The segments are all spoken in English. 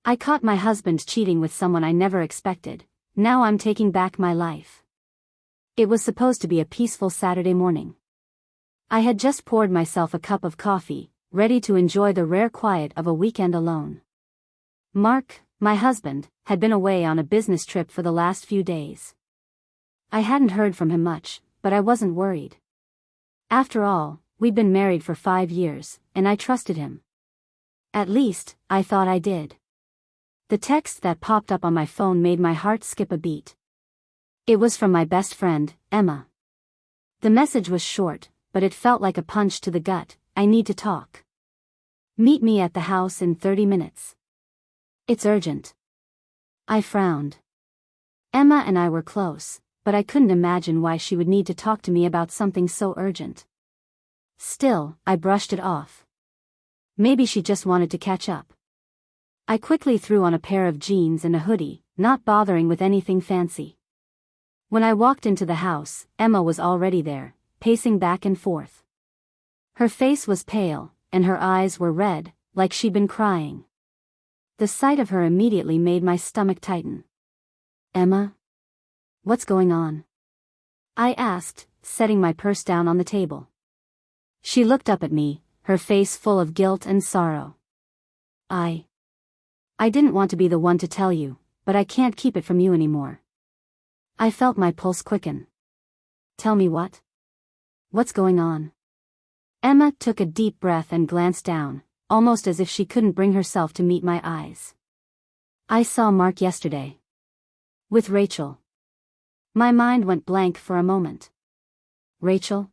I caught my husband cheating with someone I never expected. Now I'm taking back my life. It was supposed to be a peaceful Saturday morning. I had just poured myself a cup of coffee, ready to enjoy the rare quiet of a weekend alone. Mark, my husband, had been away on a business trip for the last few days. I hadn't heard from him much, but I wasn't worried. After all, we'd been married for 5 years, and I trusted him. At least, I thought I did. The text that popped up on my phone made my heart skip a beat. It was from my best friend, Emma. The message was short, but it felt like a punch to the gut. I need to talk. Meet me at the house in 30 minutes. It's urgent. I frowned. Emma and I were close, but I couldn't imagine why she would need to talk to me about something so urgent. Still, I brushed it off. Maybe she just wanted to catch up. I quickly threw on a pair of jeans and a hoodie, not bothering with anything fancy. When I walked into the house, Emma was already there, pacing back and forth. Her face was pale, and her eyes were red, like she'd been crying. The sight of her immediately made my stomach tighten. "Emma? What's going on?" I asked, setting my purse down on the table. She looked up at me, her face full of guilt and sorrow. I didn't want to be the one to tell you, but I can't keep it from you anymore." I felt my pulse quicken. "Tell me what? What's going on?" Emma took a deep breath and glanced down, almost as if she couldn't bring herself to meet my eyes. "I saw Mark yesterday. With Rachel." My mind went blank for a moment. "Rachel?"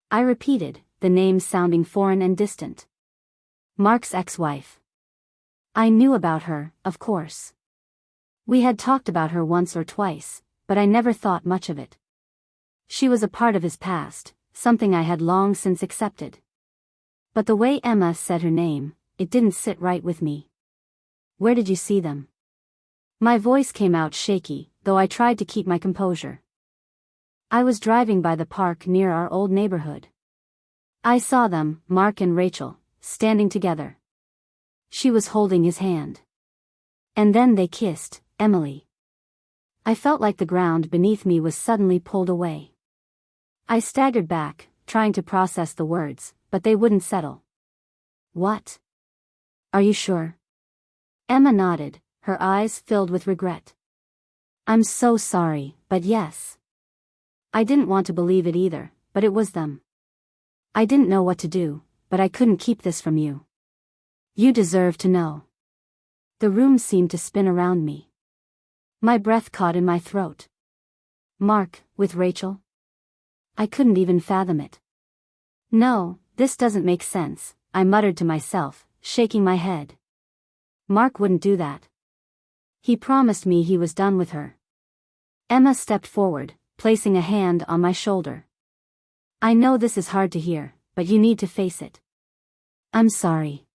I repeated, the name sounding foreign and distant. "Mark's ex-wife." I knew about her, of course. We had talked about her once or twice, but I never thought much of it. She was a part of his past, something I had long since accepted. But the way Emma said her name, it didn't sit right with me. "Where did you see them?" My voice came out shaky, though I tried to keep my composure. "I was driving by the park near our old neighborhood. I saw them, Mark and Rachel, standing together. She was holding his hand. And then they kissed, Emily." I felt like the ground beneath me was suddenly pulled away. I staggered back, trying to process the words, but they wouldn't settle. "What? Are you sure?" Emma nodded, her eyes filled with regret. "I'm so sorry, but yes." I didn't want to believe it either, but it was them. "I didn't know what to do, but I couldn't keep this from you. You deserve to know." The room seemed to spin around me. My breath caught in my throat. "Mark, with Rachel?" I couldn't even fathom it. "No, this doesn't make sense," I muttered to myself, shaking my head. "Mark wouldn't do that. He promised me he was done with her." Emma stepped forward, placing a hand on my shoulder. "I know this is hard to hear, but you need to face it." "I'm sorry."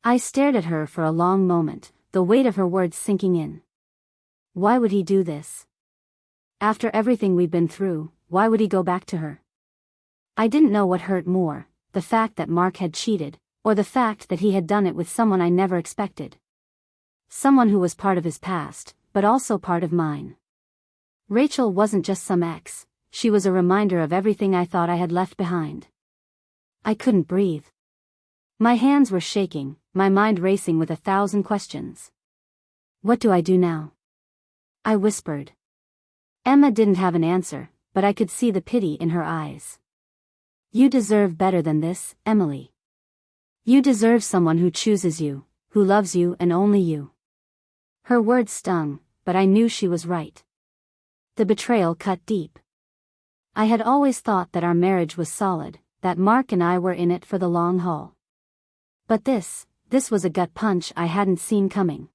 I stared at her for a long moment, the weight of her words sinking in. Why would he do this? After everything we'd been through, why would he go back to her? I didn't know what hurt more, the fact that Mark had cheated, or the fact that he had done it with someone I never expected. Someone who was part of his past, but also part of mine. Rachel wasn't just some ex, she was a reminder of everything I thought I had left behind. I couldn't breathe. My hands were shaking, my mind racing with 1,000 questions. "What do I do now?" I whispered. Emma didn't have an answer, but I could see the pity in her eyes. "You deserve better than this, Emily. You deserve someone who chooses you, who loves you and only you." Her words stung, but I knew she was right. The betrayal cut deep. I had always thought that our marriage was solid, that Mark and I were in it for the long haul. But this was a gut punch I hadn't seen coming.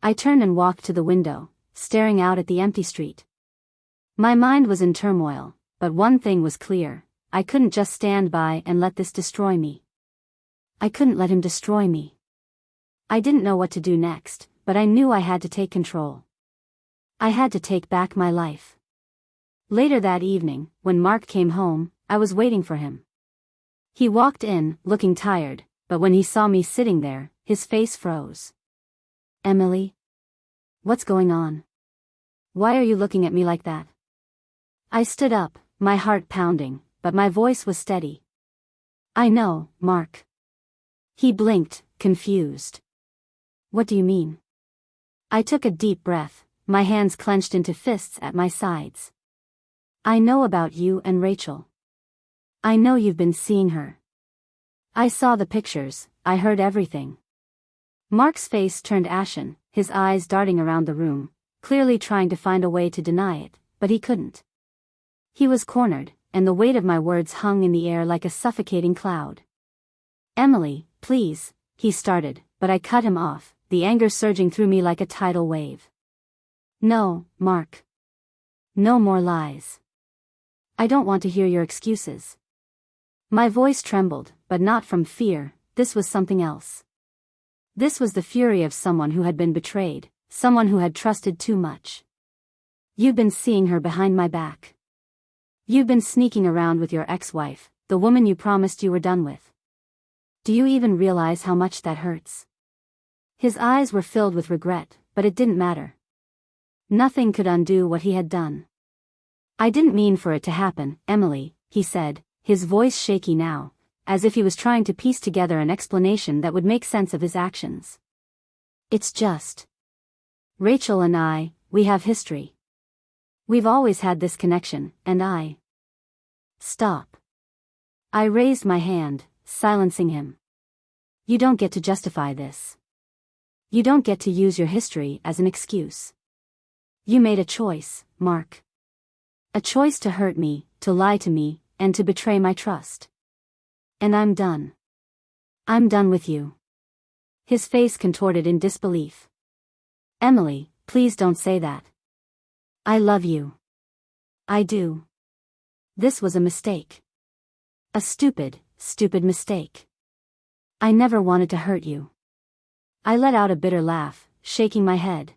I turned and walked to the window, staring out at the empty street. My mind was in turmoil, but one thing was clear, I couldn't just stand by and let this destroy me. I couldn't let him destroy me. I didn't know what to do next, but I knew I had to take control. I had to take back my life. Later that evening, when Mark came home, I was waiting for him. He walked in, looking tired, but when he saw me sitting there, his face froze. Emily? What's going on? Why are you looking at me like that? I stood up, my heart pounding, but my voice was steady. I know, Mark. He blinked, confused. What do you mean? I took a deep breath, my hands clenched into fists at my sides. I know about you and Rachel. I know you've been seeing her. I saw the pictures, I heard everything. Mark's face turned ashen, his eyes darting around the room, clearly trying to find a way to deny it, but he couldn't. He was cornered, and the weight of my words hung in the air like a suffocating cloud. Emily, please, he started, but I cut him off, the anger surging through me like a tidal wave. No, Mark. No more lies. I don't want to hear your excuses. My voice trembled, but not from fear, this was something else. This was the fury of someone who had been betrayed, someone who had trusted too much. You've been seeing her behind my back. You've been sneaking around with your ex-wife, the woman you promised you were done with. Do you even realize how much that hurts? His eyes were filled with regret, but it didn't matter. Nothing could undo what he had done. I didn't mean for it to happen, Emily, he said, his voice shaky now, as if he was trying to piece together an explanation that would make sense of his actions. It's just. Rachel and I, we have history. We've always had this connection, and I. Stop. I raised my hand, silencing him. You don't get to justify this. You don't get to use your history as an excuse. You made a choice, Mark. A choice to hurt me, to lie to me, and to betray my trust. And I'm done. I'm done with you. His face contorted in disbelief. Emily, please don't say that. I love you. I do. This was a mistake. A stupid, stupid mistake. I never wanted to hurt you. I let out a bitter laugh, shaking my head.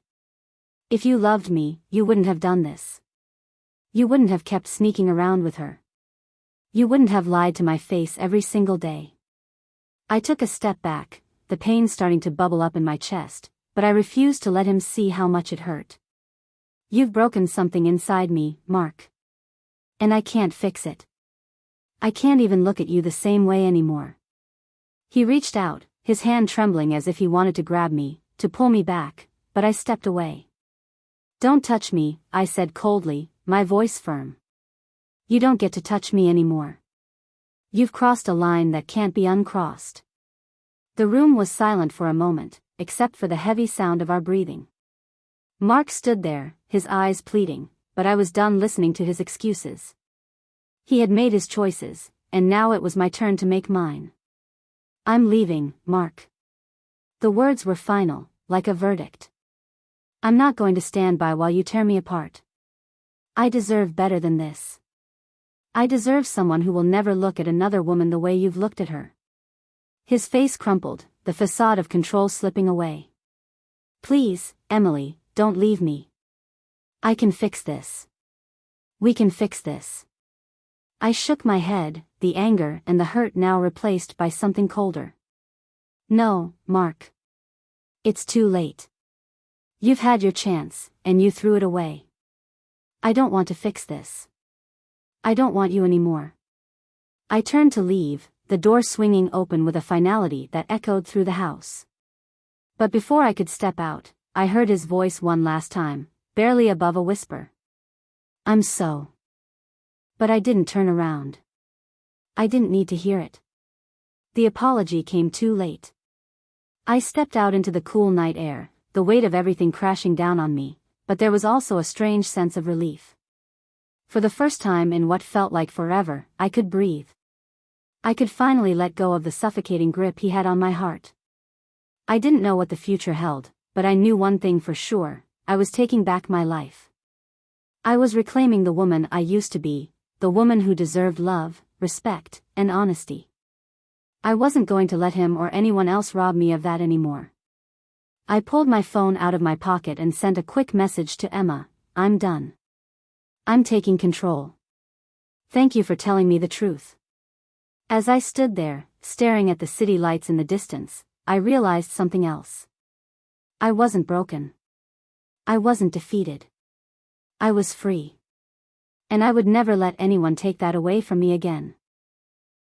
If you loved me, you wouldn't have done this. You wouldn't have kept sneaking around with her. You wouldn't have lied to my face every single day. I took a step back, the pain starting to bubble up in my chest, but I refused to let him see how much it hurt. You've broken something inside me, Mark. And I can't fix it. I can't even look at you the same way anymore. He reached out, his hand trembling as if he wanted to grab me, to pull me back, but I stepped away. Don't touch me, I said coldly, my voice firm. You don't get to touch me anymore. You've crossed a line that can't be uncrossed. The room was silent for a moment, except for the heavy sound of our breathing. Mark stood there, his eyes pleading, but I was done listening to his excuses. He had made his choices, and now it was my turn to make mine. I'm leaving, Mark. The words were final, like a verdict. I'm not going to stand by while you tear me apart. I deserve better than this. I deserve someone who will never look at another woman the way you've looked at her. His face crumpled, the facade of control slipping away. Please, Emily, don't leave me. I can fix this. We can fix this. I shook my head, the anger and the hurt now replaced by something colder. No, Mark. It's too late. You've had your chance, and you threw it away. I don't want to fix this. I don't want you anymore. I turned to leave, the door swinging open with a finality that echoed through the house. But before I could step out, I heard his voice one last time, barely above a whisper. I'm so. But I didn't turn around. I didn't need to hear it. The apology came too late. I stepped out into the cool night air, the weight of everything crashing down on me, but there was also a strange sense of relief. For the first time in what felt like forever, I could breathe. I could finally let go of the suffocating grip he had on my heart. I didn't know what the future held, but I knew one thing for sure, I was taking back my life. I was reclaiming the woman I used to be, the woman who deserved love, respect, and honesty. I wasn't going to let him or anyone else rob me of that anymore. I pulled my phone out of my pocket and sent a quick message to Emma. I'm done. I'm taking control. Thank you for telling me the truth. As I stood there, staring at the city lights in the distance, I realized something else. I wasn't broken. I wasn't defeated. I was free. And I would never let anyone take that away from me again.